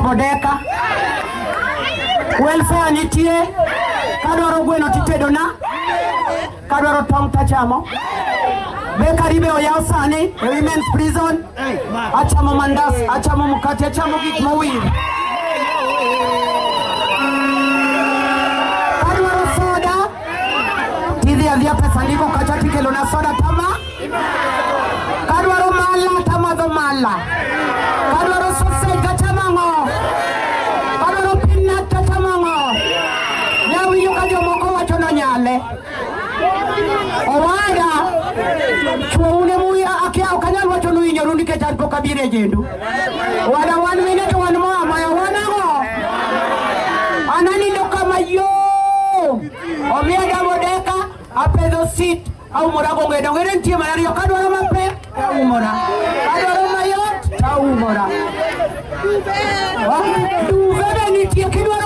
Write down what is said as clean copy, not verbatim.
double decker. Welfare nitie. Kadwaro gweno titedo na. Kadwaro tong tachamo. Bekaribe oyaw sani women's prison. Achamo mandas, achamo mukate, achamo gik mowir. Kadwaro soda. Tidhi adhia pesa ndiko kacha tikelo na soda tama. Kadwaro mala tamadho mala. Kadwaro sausage kachamango. Kadwaro peanut kachamango. Yawi yukajo moko wacho no nyale. Owada chuone muya akia okanyal wacho no inyoru nikech an pok abire jendu. Wada 1 minute 1 more maya wanago. Ananindo kama yo. Omia double decker apedho seat au morago ng'edo ng'ere nitie manariyo kadwaro mapek umora. Kadwaro mayot umora. Duve be nitie kidwaro